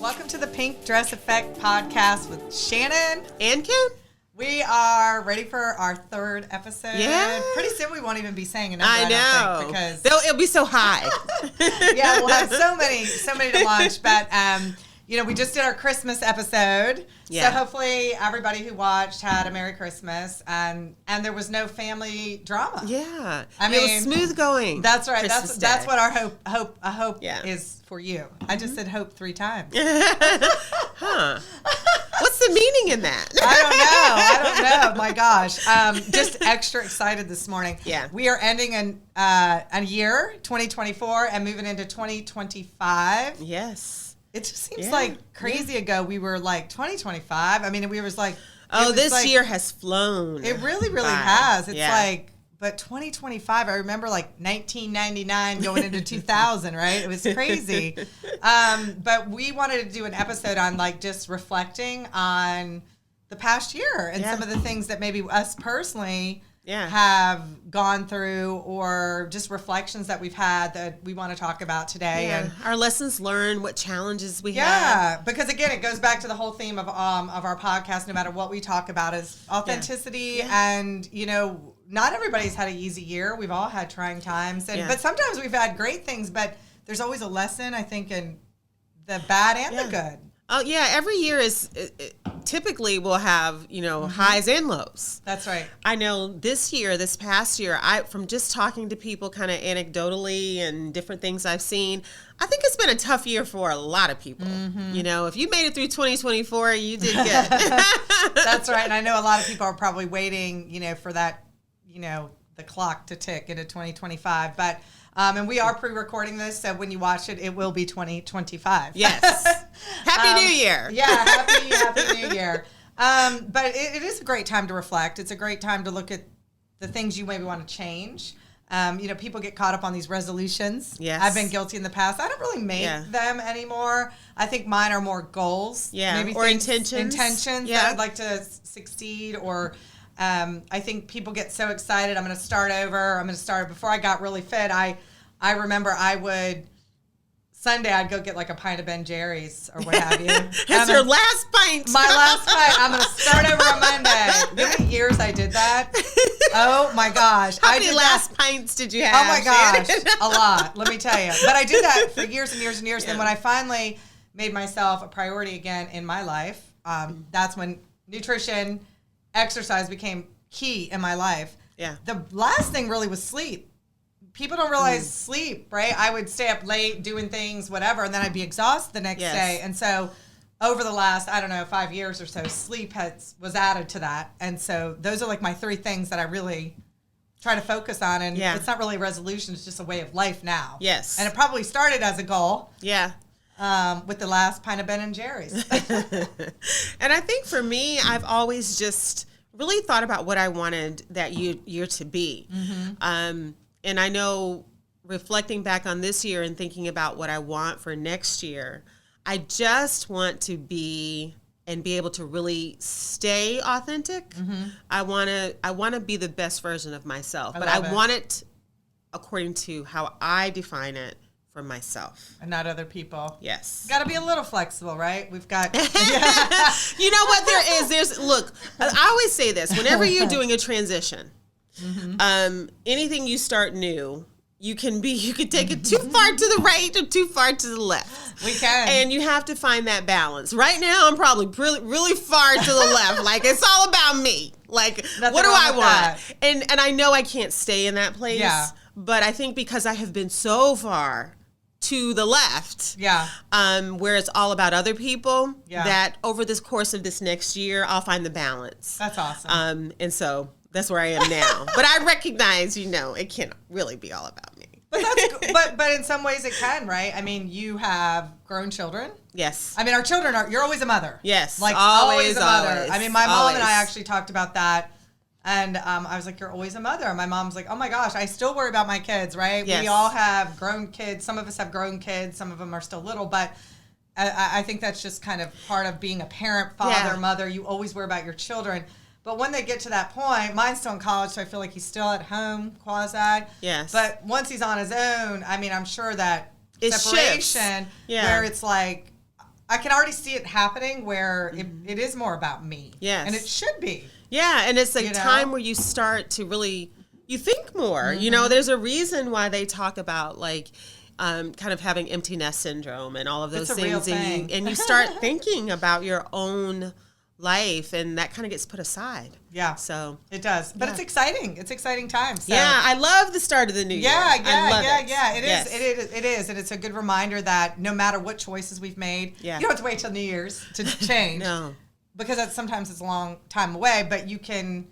Welcome to the Pink Dress Effect podcast with Shannon and Kim. We are ready for our third episode. Yeah. Pretty soon we won't even be saying a number. I know. I don't think, because it'll be so high. Yeah, we'll have so many to launch. But we just did our Christmas episode. Yeah. So hopefully everybody who watched had a Merry Christmas and there was no family drama. Yeah. I mean, it was smooth going. That's right. Christmas That's Day. what our hope Yeah. is for you. I just said hope 3 times. Huh. What's the meaning in that? I don't know. My gosh. Just extra excited this morning. Yeah. We are ending a year, 2024, and moving into 2025. Yes. It just seems like crazy ago we were like 2025. I mean, we was like, this year has flown. It really, really by. has. It's Yeah. like, but 2025, I remember like 1999 going into 2000, right? It was crazy. But we wanted to do an episode on like just reflecting on the past year and some of the things that maybe us personally have gone through, or just reflections that we've had that we want to talk about today. Yeah. And our lessons learned, what challenges we had. yeah, because again, it goes back to the whole theme of our podcast. No matter what we talk about, is authenticity, and not everybody's had an easy year. We've all had trying times, but sometimes we've had great things. But there's always a lesson, I think, in the bad and the good. Oh yeah, every year is typically will have highs and lows. That's right. I know this past year, from just talking to people kind of anecdotally and different things I've seen, I think it's been a tough year for a lot of people. Mm-hmm. If you made it through 2024, you did good. That's right, and I know a lot of people are probably waiting, for that, the clock to tick into 2025, but. And we are pre-recording this, so when you watch it, it will be 2025. Yes. Happy New Year. Yeah, happy New Year. But it is a great time to reflect. It's a great time to look at the things you maybe want to change. People get caught up on these resolutions. Yes. I've been guilty in the past. I don't really make them anymore. I think mine are more goals. Yeah, maybe or intentions that I'd like to succeed, or... I think people get so excited. I'm going to start over. Before I got really fit, I remember Sunday I'd go get like a pint of Ben Jerry's or what have you. It's your last pint. My last pint. I'm going to start over on Monday. You know how many years I did that? Oh my gosh. How many last pints did you have? Oh my gosh. A lot, let me tell you. But I did that for years and years and years. Yeah. And when I finally made myself a priority again in my life, that's when nutrition, exercise became key in my life. Yeah. The last thing really was sleep. People don't realize sleep, right? I would stay up late doing things, whatever, and then I'd be exhausted the next day. And so over the last, 5 years or so, sleep was added to that. And so those are like my 3 things that I really try to focus on. And it's not really a resolution. It's just a way of life now. Yes. And it probably started as a goal. Yeah. With the last pint of Ben and Jerry's. And I think for me, I've always just really thought about what I wanted that year to be. Mm-hmm. And I know, reflecting back on this year and thinking about what I want for next year, I just want to be able to really stay authentic. Mm-hmm. I want to be the best version of myself, but I want it according to how I define it for myself. And not other people. Yes. Got to be a little flexible, right? We've got... You know what look, I always say this, whenever you're doing a transition, anything you start new, you can take it too far to the right or too far to the left. We can. And you have to find that balance. Right now, I'm probably really, really far to the left. Like, it's all about me. Like, Nothing what do I want? That. And I know I can't stay in that place. Yeah. But I think because I have been so far to the left, where it's all about other people, that over this course of this next year, I'll find the balance. That's awesome. And so that's where I am now. But I recognize, it can't really be all about me. But in some ways it can, right? I mean, you have grown children. Yes. I mean, our children you're always a mother. Yes. Like always a mother. Always, I mean, my mom and I actually talked about that. And I was like, you're always a mother. And my mom's like, oh my gosh, I still worry about my kids, right? Yes. We all have grown kids. Some of us have grown kids. Some of them are still little. But I think that's just kind of part of being a parent, father, mother. You always worry about your children. But when they get to that point, mine's still in college, so I feel like he's still at home, quasi. Yes. But once he's on his own, I mean, I'm sure that it separation shifts. where it's like, I can already see it happening where it is more about me. Yes. And it should be. Yeah. And it's a You know? time where you start to really, you think more. You know, there's a reason why they talk about like, kind of having empty nest syndrome and all of those It's a real things. thing. And you start thinking about your own life, and that kind of gets put aside. Yeah. So it does. But it's exciting. It's exciting times. So. yeah, I love the start of the new year. Yeah. It Yes. is. It is. And it's a good reminder that no matter what choices we've made, you don't have to wait till New Year's to change. No. Because sometimes it's a long time away, but you can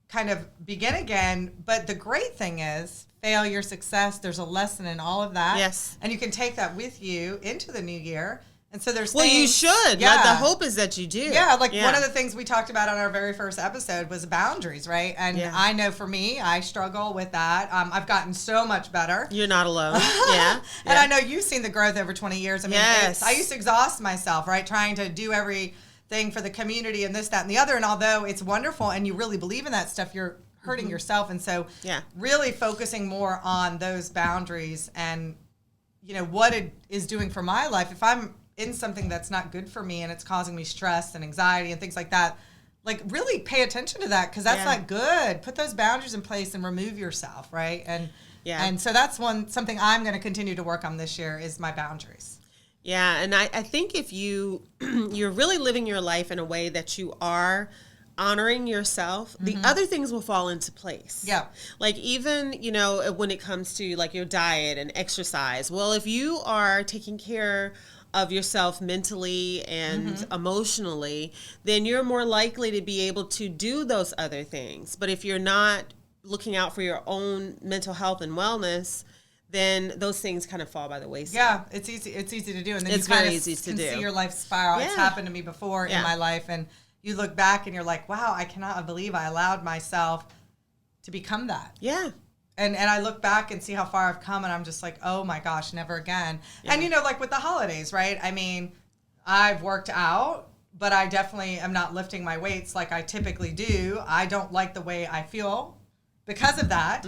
kind of begin again. But the great thing is failure, success, there's a lesson in all of that. Yes. And you can take that with you into the new year. And so there's Well, things, you should. Yeah. Like, the hope is that you do. Yeah, one of the things we talked about on our very first episode was boundaries, right? And I know for me, I struggle with that. I've gotten so much better. You're not alone. Yeah. And I know you've seen the growth over 20 years. I mean, I used to exhaust myself, right? Trying to do everything for the community and this, that, and the other. And although it's wonderful and you really believe in that stuff, you're hurting yourself. And so really focusing more on those boundaries and, you know, what it is doing for my life. If I'm in something that's not good for me and it's causing me stress and anxiety and things like that, like really pay attention to that because that's not good. Put those boundaries in place and remove yourself, right? And so that's something I'm going to continue to work on this year is my boundaries. Yeah, and I think if you're really living your life in a way that you are honoring yourself, the other things will fall into place. Yeah. Like even, you know, when it comes to like your diet and exercise, well, if you are taking care of yourself mentally and emotionally, then you're more likely to be able to do those other things. But if you're not looking out for your own mental health and wellness, then those things kind of fall by the wayside. Yeah, it's easy to do. And then it's you kind very of easy to can do. see your life spiral. It's happened to me before in my life. And you look back and you're like, wow, I cannot believe I allowed myself to become that. Yeah. And I look back and see how far I've come, and I'm just like, oh my gosh, never again. Yeah. And, you know, like with the holidays, right? I mean, I've worked out, but I definitely am not lifting my weights like I typically do. I don't like the way I feel because of that.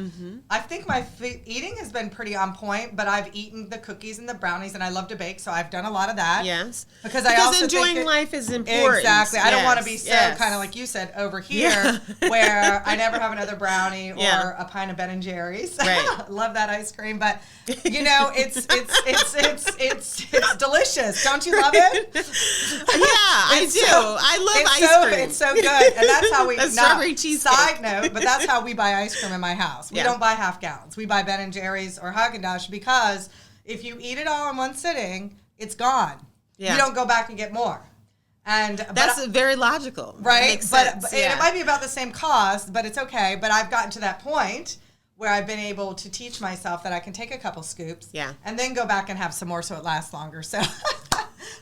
I think my eating has been pretty on point, but I've eaten the cookies and the brownies, and I love to bake, so I've done a lot of that. Yes. Because I also enjoying life is important. Exactly. I don't want to be so kind of like you said over here where I never have another brownie or a pint of Ben & Jerry's. Right. Love that ice cream, but you know, it's delicious. Don't you love it? I do. I love ice cream. It's so good. And that's how we strawberry cheesecake. Side note, but that's how we buy ice cream in my house. We don't buy half gallons. We buy Ben & Jerry's or Haagen-Dazs because if you eat it all in one sitting, it's gone. Yeah. You don't go back and get more. And that's very logical. Right? But it might be about the same cost, but it's okay. But I've gotten to that point where I've been able to teach myself that I can take a couple scoops and then go back and have some more so it lasts longer. So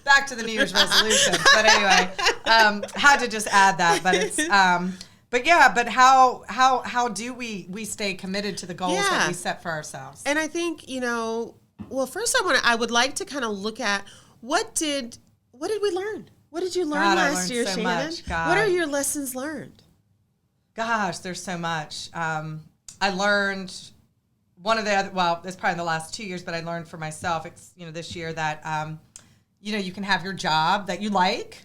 back to the New Year's resolution. But anyway, had to just add that. But it's but how do we stay committed to the goals that we set for ourselves? And I think, you know, well, first I would like to kind of look at what did we learn? What did you learn last year, Shannon? Much, what are your lessons learned? Gosh, there's so much. I learned one of the other, well, it's probably in the last 2 years, but I learned for myself, this year that, you can have your job that you like,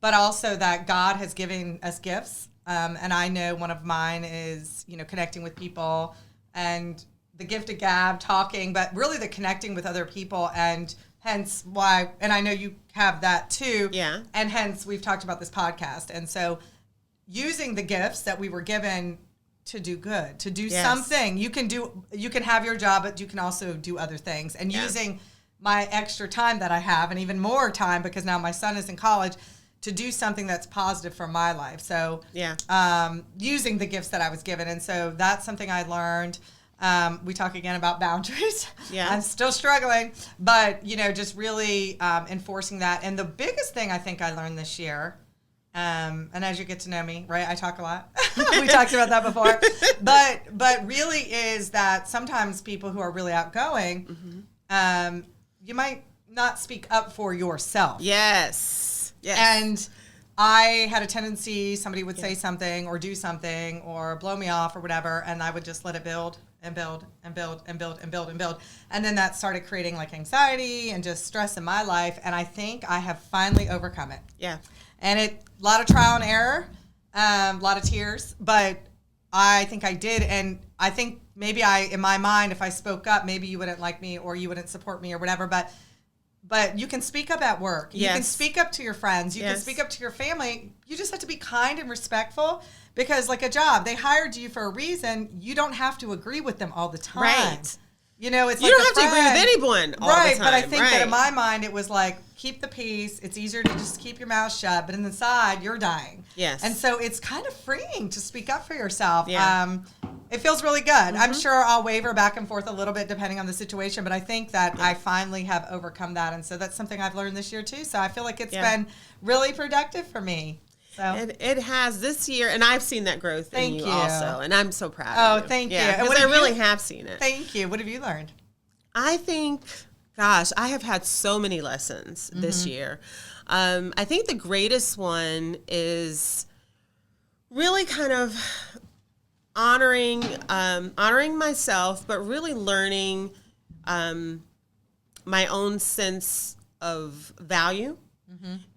but also that God has given us gifts. And I know one of mine is, connecting with people and the gift of gab, talking, but really the connecting with other people, and hence why, and I know you have that too. Yeah. And hence we've talked about this podcast. And so using the gifts that we were given to do good, to do something. You can have your job, but you can also do other things. And using my extra time that I have, and even more time because now my son is in college, to do something that's positive for my life. So using the gifts that I was given. And so that's something I learned. We talk again about boundaries. Yeah. I'm still struggling, but just really enforcing that. And the biggest thing I think I learned this year, and as you get to know me, right, I talk a lot. We talked about that before, but really is that sometimes people who are really outgoing, you might not speak up for yourself. Yes. And I had a tendency, somebody would say something or do something or blow me off or whatever, and I would just let it build and build and build and build and build and build. And then that started creating like anxiety and just stress in my life. And I think I have finally overcome it. Yeah. And a lot of trial and error, a lot of tears, but I think I did. And I think maybe in my mind, if I spoke up, maybe you wouldn't like me or you wouldn't support me or whatever. But you can speak up at work. You can speak up to your friends. You can speak up to your family. You just have to be kind and respectful because like a job, they hired you for a reason. You don't have to agree with them all the time. Right. You know, it's you like don't have to agree with anyone all the time. But I think that in my mind, it was like, keep the peace. It's easier to just keep your mouth shut. But inside, you're dying. Yes. And so it's kind of freeing to speak up for yourself. Yeah. It feels really good. I'm sure I'll waver back and forth a little bit depending on the situation, but I think that I finally have overcome that. And so that's something I've learned this year too. So I feel like it's been really productive for me. So it has this year, and I've seen that growth in you also, and I'm so proud of you. Oh, thank you. Because I really have seen it. Thank you. What have you learned? I think, gosh, I have had so many lessons this year. I think the greatest one is really kind of honoring myself, but really learning my own sense of value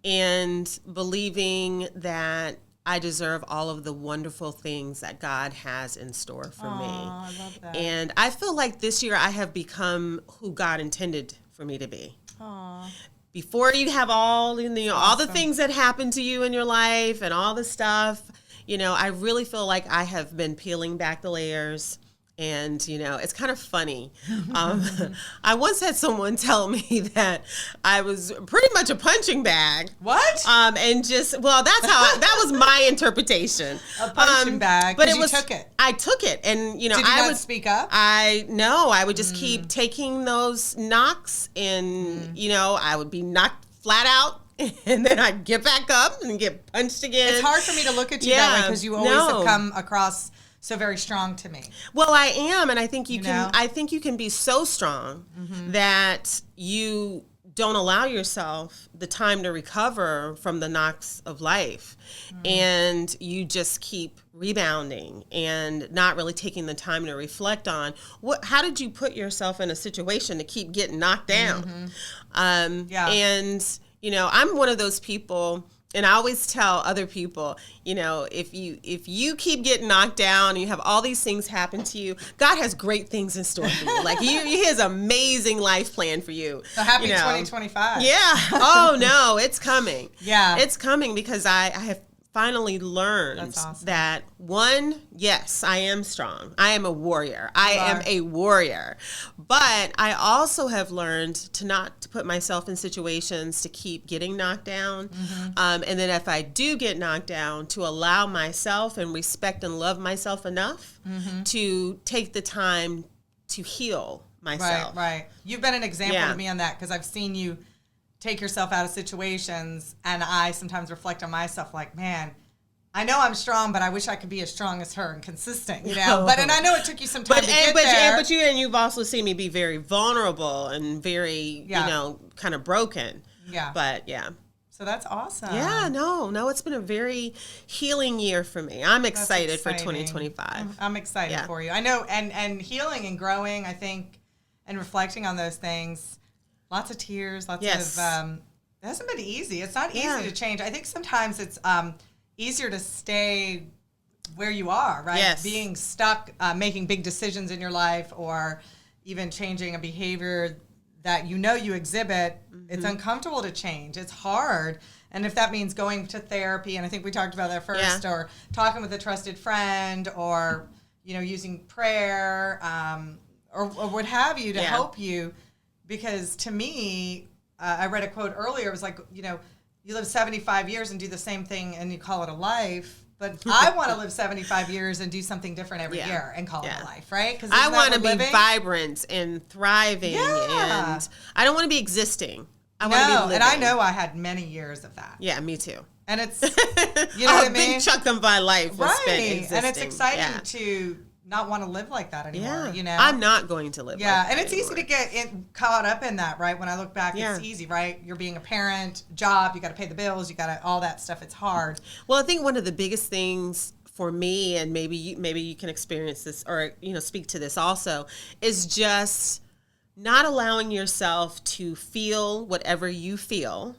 and believing that I deserve all of the wonderful things that God has in store for me. I love that. And I feel like this year I have become who God intended for me to be. Aww. Before you have all the things that happen to you in your life and all the stuff, I really feel like I have been peeling back the layers. And, it's kind of funny. I once had someone tell me that I was pretty much a punching bag. What? And that was my interpretation. A punching bag. But you took it. I took it. And, Did you not speak up? I would just keep taking those knocks and, I would be knocked flat out. And then I'd get back up and get punched again. It's hard for me to look at you that way because you always have come across so very strong to me. Well, I am, and I think you can. I think you can be so strong that you don't allow yourself the time to recover from the knocks of life, and you just keep rebounding and not really taking the time to reflect on how did you put yourself in a situation to keep getting knocked down. And I'm one of those people. And I always tell other people, if you keep getting knocked down and you have all these things happen to you, God has great things in store for you. Like he has an amazing life plan for you. So happy 2025. Yeah. Oh no, it's coming. Yeah. It's coming because I have finally learned that yes, I am strong. I am a warrior. I am a warrior. But I also have learned to not to put myself in situations to keep getting knocked down. And then if I do get knocked down, to allow myself and respect and love myself enough to take the time to heal myself. Right. You've been an example to me on that because I've seen you take yourself out of situations, and I sometimes reflect on myself like, man, I know I'm strong, but I wish I could be as strong as her and consistent, But I know it took you some time to get there. But you've also seen me be very vulnerable and very, kind of broken. Yeah. But So that's awesome. Yeah, no, it's been a very healing year for me. I'm excited for 2025. I'm excited for you. I know, and healing and growing, I think, and reflecting on those things. Lots of tears, lots of, it hasn't been easy. It's not easy to change. I think sometimes it's easier to stay where you are, right? Yes. Being stuck, making big decisions in your life or even changing a behavior that you exhibit, it's uncomfortable to change. It's hard. And if that means going to therapy, and I think we talked about that first, or talking with a trusted friend or, using prayer or what have you to help you. Because to me, I read a quote earlier. It was like, you live 75 years and do the same thing and you call it a life. But I want to live 75 years and do something different every year and call it a life, right? Because I want to be vibrant and thriving. Yeah. And I don't want to be existing. I want to be living. And I know I had many years of that. Yeah, me too. And it's, you know what I mean? A big chunk of my life was spent existing. And it's exciting to not want to live like that anymore, I'm not going to live like that and it's anymore. easy to get caught up in that, right? When I look back, it's easy, right? You're being a parent, job, you got to pay the bills, you got to, all that stuff. It's hard. Well, I think one of the biggest things for me, and maybe you can experience this or, speak to this also, is just not allowing yourself to feel whatever you feel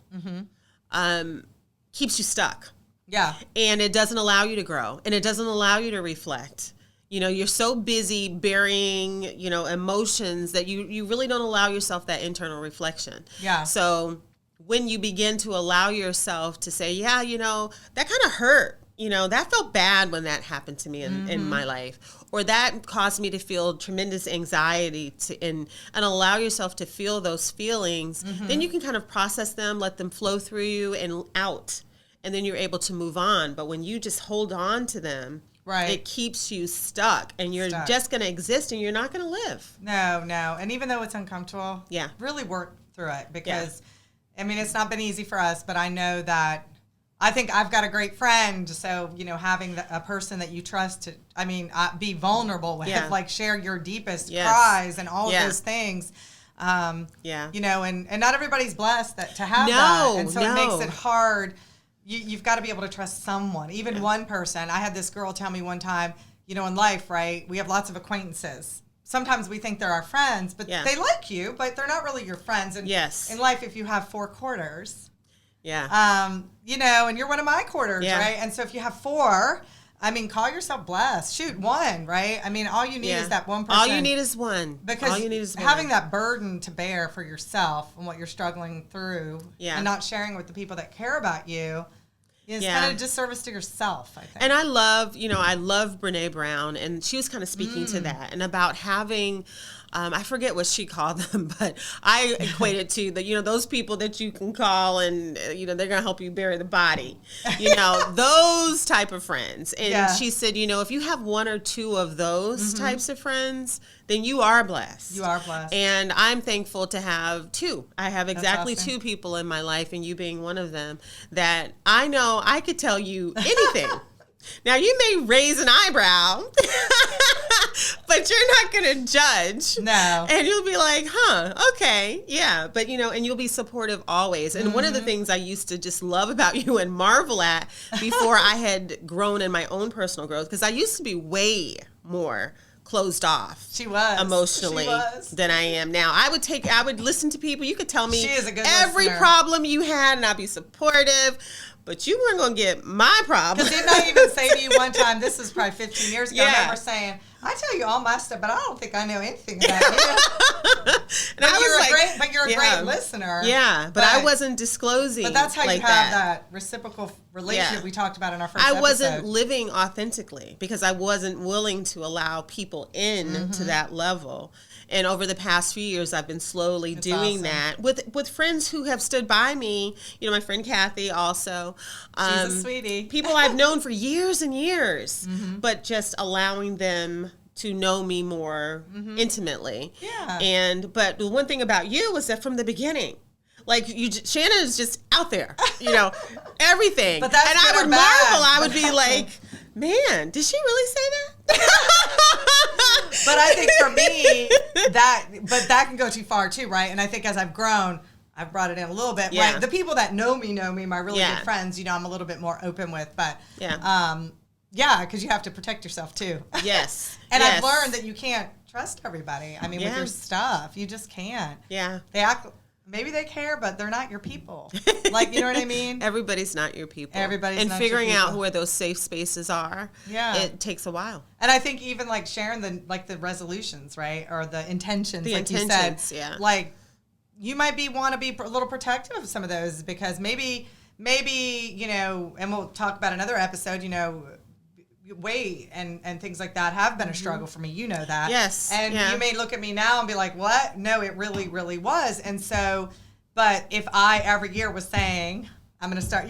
keeps you stuck. Yeah. And it doesn't allow you to grow, and it doesn't allow you to reflect. You're so busy burying, emotions that you really don't allow yourself that internal reflection. Yeah. So when you begin to allow yourself to say, yeah, that kind of hurt. That felt bad when that happened to me in my life, or that caused me to feel tremendous anxiety and allow yourself to feel those feelings. Then you can kind of process them, let them flow through you and out, and then you're able to move on. But when you just hold on to them, right, it keeps you stuck, and you're just going to exist, and you're not going to live. No. And even though it's uncomfortable, really work through it, because, it's not been easy for us, but I know that I think I've got a great friend. So, having a person that you trust to, be vulnerable with, like share your deepest cries and all of those things. And not everybody's blessed to have that. And so it makes it hard. You've got to be able to trust someone, even one person. I had this girl tell me one time, in life, right, we have lots of acquaintances. Sometimes we think they're our friends, but they like you, but they're not really your friends. And in life, if you have 4 quarters, and you're one of my quarters, right? And so if you have 4, call yourself blessed. Shoot, 1, right? All you need is that one person. All you need is one. Because having that burden to bear for yourself and what you're struggling through and not sharing with the people that care about you is kind of a disservice to yourself, I think. And I love Brene Brown, and she was kind of speaking to that and about having, I forget what she called them, but I equate it to those people that you can call and, they're going to help you bury the body, those type of friends. And she said, if you have 1 or 2 of those types of friends, then you are blessed. You are blessed. And I'm thankful to have 2. I have exactly 2 people in my life, and you being one of them, that I know I could tell you anything. Now, you may raise an eyebrow, but you're not going to judge. No. And you'll be like, okay, yeah. But, and you'll be supportive always. And one of the things I used to just love about you and marvel at before I had grown in my own personal growth, because I used to be way more closed off. She was emotionally than I am now. I would listen to people. You could tell me she is a good every listener. Problem you had, and I'd be supportive. But you weren't going to get my problem. Because didn't I even say to you one time, this was probably 15 years ago, I remember saying, I tell you all my stuff, but I don't think I know anything about you. But you're a great listener. Yeah, but I wasn't disclosing. But that's how you have that reciprocal relationship we talked about in our first episode. I wasn't living authentically because I wasn't willing to allow people in to that level. And over the past few years, I've been slowly doing that with friends who have stood by me. My friend Kathy also. She's a sweetie. People I've known for years and years, but just allowing them to know me more intimately. Yeah. But the one thing about you was that from the beginning, like Shannon is just out there, everything. But that's and I would marvel. I would be like, man, did she really say that? But I think for me, that can go too far too, right? And I think as I've grown, I've brought it in a little bit. Yeah. Right? The people that know me, my really good friends, I'm a little bit more open with. But because you have to protect yourself too. Yes. And I've learned that you can't trust everybody. With your stuff, you just can't. Yeah. They act. Maybe they care, but they're not your people. Like, you know what I mean? Everybody's not your people. Everybody's and not figuring your people. out where those safe spaces are. Yeah. It takes a while. And I think even like sharing the resolutions, right? Or the intentions, you said. Yeah. Like, you might want to be a little protective of some of those because maybe, and we'll talk about another episode, weight and things like that have been a struggle for me. You know that. Yes. And you may look at me now and be like, what? No, it really, really was. And so, but if I every year was saying, I'm going to start,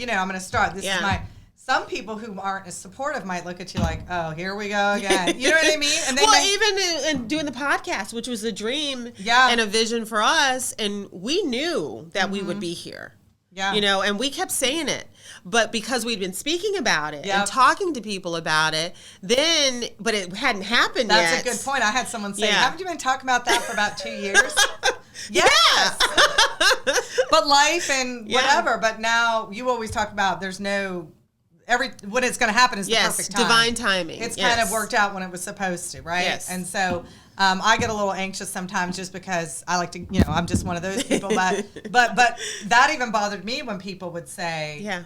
this is some people who aren't as supportive might look at you like, oh, here we go again. You know what I mean? And even in doing the podcast, which was a dream and a vision for us, and we knew that we would be here. Yeah. And we kept saying it. But because we'd been speaking about it and talking to people about it, but it hadn't happened yet. That's a good point. I had someone say, haven't you been talking about that for about 2 years? Yes. But life and whatever. But now you always talk about there's no when it's going to happen is the perfect time. Divine timing. It's kind of worked out when it was supposed to, right? Yes. And so I get a little anxious sometimes just because I like to, I'm just one of those people. But that even bothered me when people would say, yeah.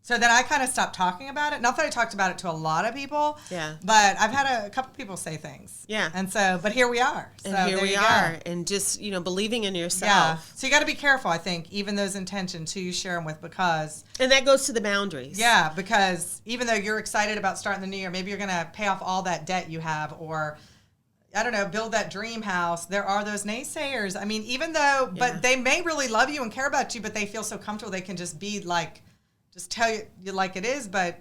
So then I kind of stopped talking about it. Not that I talked about it to a lot of people. Yeah. But I've had a couple people say things. Yeah. And so, but here we are. So and here we are. And just, believing in yourself. Yeah. So you got to be careful, I think, even those intentions who you share them with, because. And that goes to the boundaries. Yeah. Because even though you're excited about starting the new year, maybe you're going to pay off all that debt you have, or I don't know, build that dream house. There are those naysayers. I mean, even though, but they may really love you and care about you, but they feel so comfortable they can just be like, just tell you like it is, but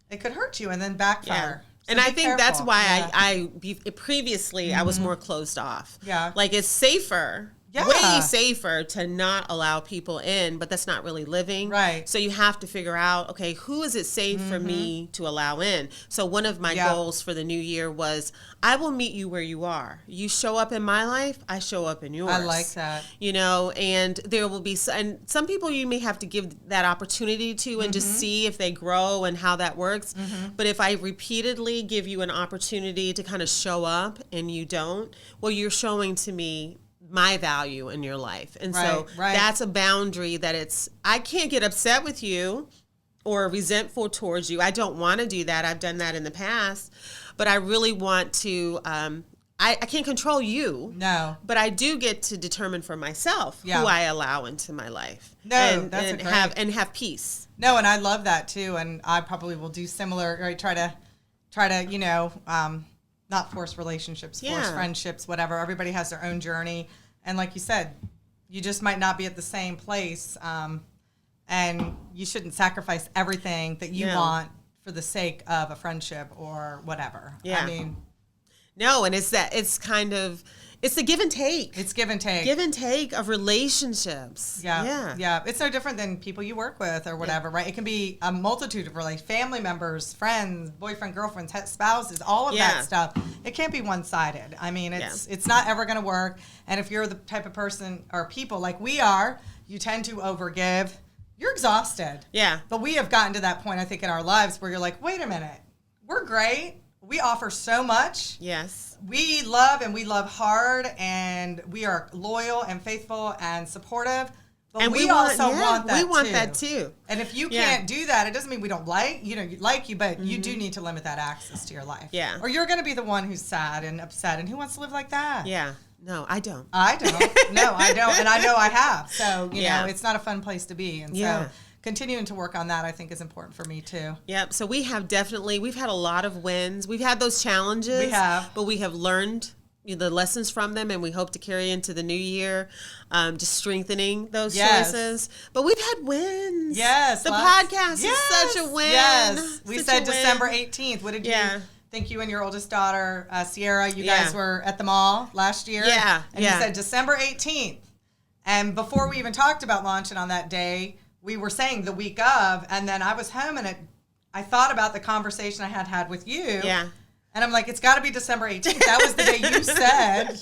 it could hurt you and then backfire. Yeah. So and I think careful. that's why I previously I was more closed off. Yeah. Like it's safer. Yeah. Way safer to not allow people in, but that's not really living. Right. So you have to figure out, okay, who is it safe for me to allow in? So one of my goals for the new year was, I will meet you where you are. You show up in my life, I show up in yours. I like that. And there will be, and some people you may have to give that opportunity to and just see if they grow and how that works. But if I repeatedly give you an opportunity to kind of show up and you don't, well, you're showing to me my value in your life. And so that's a boundary that I can't get upset with you or resentful towards you. I don't want to do that. I've done that in the past, but I really want to, I can't control you. No. But I do get to determine for myself who I allow into my life. No, and have peace. No, and I love that too. And I probably will do similar, right? Try to, not force relationships, force friendships, whatever. Everybody has their own journey. And like you said, you just might not be at the same place. And you shouldn't sacrifice everything that you want for the sake of a friendship or whatever. Yeah. I mean. No, and it's the give and take. It's give and take. Give and take of relationships. Yeah. It's no different than people you work with or whatever, right? It can be a multitude of family members, friends, boyfriend, girlfriends, spouses, all of that stuff. It can't be one-sided. I mean, it's not ever going to work. And if you're the type of person or people like we are, you tend to overgive. You're exhausted. Yeah. But we have gotten to that point, I think, in our lives where you're like, wait a minute, we're great. We offer so much. Yes. We love and we love hard, and we are loyal and faithful and supportive. But and we also want that too. We want that too. And if you can't do that, it doesn't mean we don't like you, but you do need to limit that access to your life. Yeah. Or you're going to be the one who's sad and upset, and who wants to live like that? Yeah. No, I don't. I don't. No, I don't. And I know I have. So, you know, it's not a fun place to be. And so continuing to work on that, I think, is important for me too. Yep. So we've had a lot of wins. We've had those challenges. We have. But we have learned the lessons from them, and we hope to carry into the new year, just strengthening those choices. But we've had wins. Yes. The podcast is such a win. Yes. We said December 18th. What did you think you and your oldest daughter, Sierra, you guys were at the mall last year? Yeah. And you said December 18th. And before we even talked about launching on that day, we were saying the week of, and then I was home and I thought about the conversation I had with you. Yeah. And I'm like, it's got to be December 18th. That was the day you said.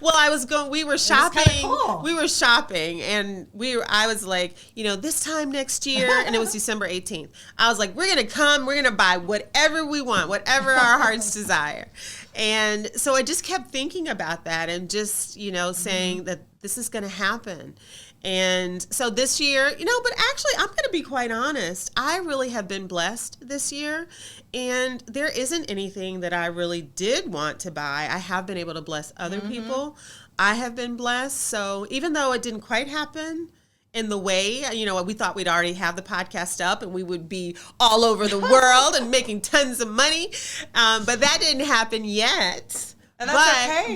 Well, we were shopping. Cool. We were shopping, and I was like, this time next year, and it was December 18th. I was like, we're going to buy whatever we want, whatever our hearts desire. And so I just kept thinking about that and just, saying that this is going to happen. And so this year, but actually, I'm going to be quite honest. I really have been blessed this year. And there isn't anything that I really did want to buy. I have been able to bless other people. I have been blessed. So even though it didn't quite happen in the way, we thought we'd already have the podcast up and we would be all over the world and making tons of money. But that didn't happen yet. And that's okay.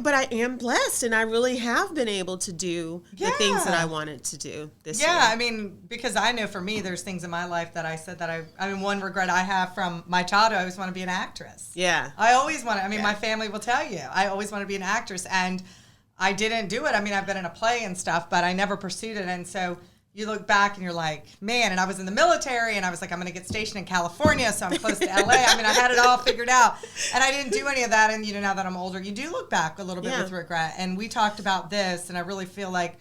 But I am blessed, and I really have been able to do the things that I wanted to do this year. Yeah, I mean, because I know for me, there's things in my life that I said that one regret I have from my childhood, I always want to be an actress. Yeah. I always want to, my family will tell you, I always want to be an actress, and I didn't do it. I mean, I've been in a play and stuff, but I never pursued it, and so you look back and you're like, man, and I was in the military and I was like, I'm going to get stationed in California, so I'm close to LA. I mean, I had it all figured out and I didn't do any of that. And, now that I'm older, you do look back a little bit with regret. And we talked about this, and I really feel like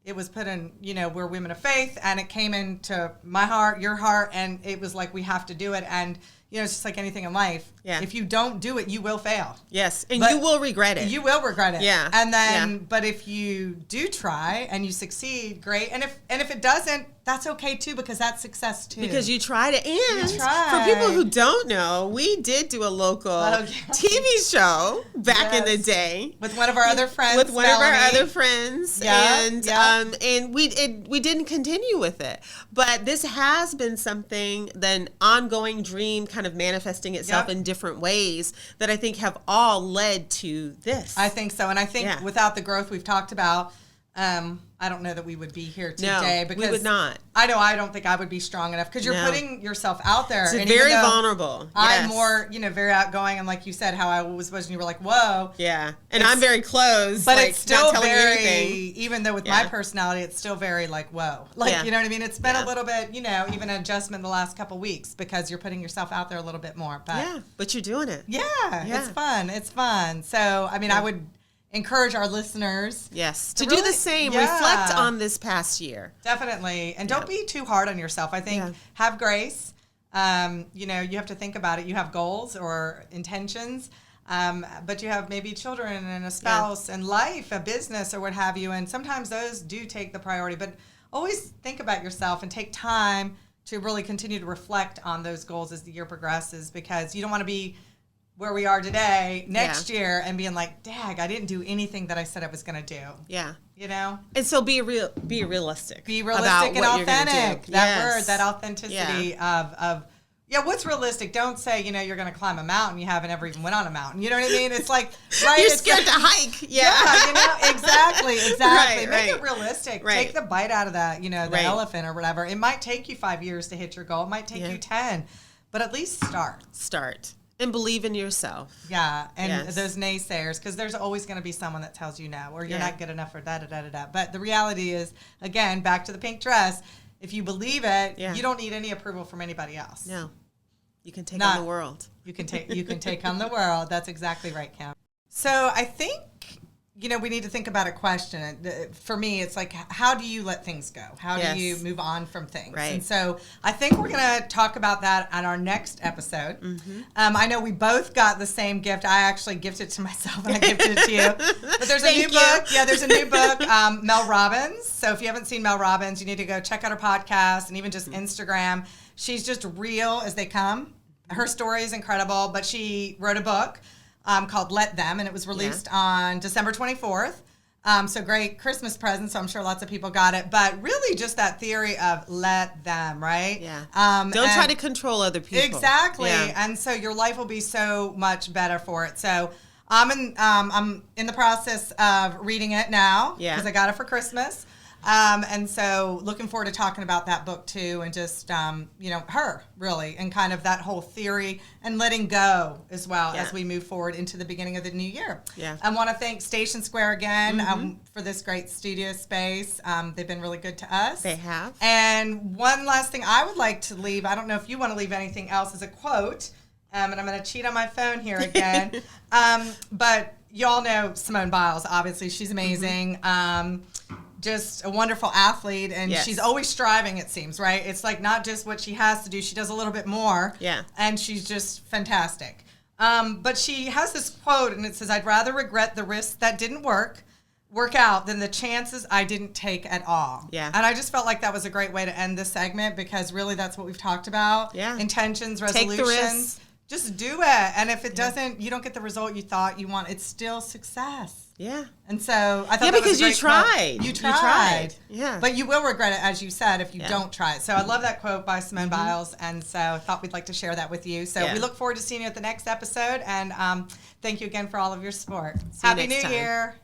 it was put in, we're women of faith, and it came into my heart, your heart, and it was like, we have to do it. And, it's just like anything in life. Yeah. If you don't do it, you will fail. Yes. And But you will regret it. You will regret it. Yeah. And then, Yeah. but if you do try and you succeed, great. And if it doesn't, that's okay too, because that's success too. Because you tried it. And You tried. for people who don't know, we did do a local TV show back in the day. With one of our other friends. With one of our Melanie. other friends. Yeah, And yeah. and we didn't continue with it. But this has been something, an ongoing dream kind of manifesting itself Yep. in different ways that I think have all led to this. I think so. And I think without the growth we've talked about, I don't know that we would be here today. No, because we would not. I know I don't think I would be strong enough, because you're putting yourself out there. It's and very even though vulnerable. I'm Yes. more, very outgoing, and like you said, how I was when you were like, whoa. Yeah. And I'm very close. But like, it's still not telling you very, anything. even though with my personality, it's still very like, whoa. Like, Yeah. you know what I mean? It's been a little bit, even an adjustment the last couple weeks, because you're putting yourself out there a little bit more. But But you're doing it. yeah, Yeah. it's fun. It's fun. So, I mean, I would encourage our listeners. Yes. To really- do the same. yeah. Reflect on this past year. Definitely. And don't be too hard on yourself. I think have grace. You have to think about it. You have goals or intentions, but you have maybe children and a spouse and life, a business or what have you. And sometimes those do take the priority, but always think about yourself and take time to really continue to reflect on those goals as the year progresses, because you don't want to be where we are today next year and being like, dag, I didn't do anything that I said I was going to do. Yeah. And so be realistic. Be realistic about and what you're gonna authentic. do. That Yes. word, that authenticity of what's realistic? Don't say, you're going to climb a mountain. You haven't ever even went on a mountain. You know what I mean? It's like, right. You're it's scared to hike. Yeah. Exactly. Right, Make right. it realistic. Right. Take the bite out of that, the Right. elephant or whatever. It might take you 5 years to hit your goal. It might take you 10, but at least start. And believe in yourself. Yeah, and Yes. those naysayers, because there's always going to be someone that tells you no, or you're not good enough, or da-da-da-da-da. But the reality is, again, back to the pink dress, if you believe it, you don't need any approval from anybody else. No. You can take on the world. You can take on the world. That's exactly right, Kim. So I think, we need to think about a question. For me, it's like, how do you let things go? How do you move on from things? Right. And so I think we're going to talk about that on our next episode. Mm-hmm. I know we both got the same gift. I actually gifted it to myself, and I gifted it to you. But there's a new book. Yeah, there's a new book, Mel Robbins. So if you haven't seen Mel Robbins, you need to go check out her podcast and even just Instagram. She's just real as they come. Her story is incredible, but she wrote a book called Let Them, and it was released on December 24th. So great Christmas present, so I'm sure lots of people got it. But really just that theory of let them, right? Yeah. Don't try to control other people. Exactly. Yeah. And so your life will be so much better for it. So I'm in the process of reading it now, because I got it for Christmas. And so looking forward to talking about that book too, and just, her really, and kind of that whole theory and letting go as well as we move forward into the beginning of the new year. Yeah. I want to thank Station Square again for this great studio space. They've been really good to us. They have. And one last thing I would like to leave, I don't know if you want to leave anything else, is a quote. And I'm going to cheat on my phone here again. But y'all know Simone Biles, obviously. She's amazing. Just a wonderful athlete, and she's always striving, it seems, right? It's like not just what she has to do, she does a little bit more. Yeah. And she's just fantastic. But she has this quote, and it says, I'd rather regret the risks that didn't work out than the chances I didn't take at all. Yeah. And I just felt like that was a great way to end this segment, because really that's what we've talked about. Yeah. Intentions, resolutions. Take the risks. Just do it. And if it doesn't, you don't get the result you thought you want, it's still success. Yeah. And so I thought that because was a great you tried. quote. You tried. Yeah. But you will regret it, as you said, if you don't try it. So I love that quote by Simone Biles, and so I thought we'd like to share that with you. So we look forward to seeing you at the next episode, and thank you again for all of your support. Happy New Year.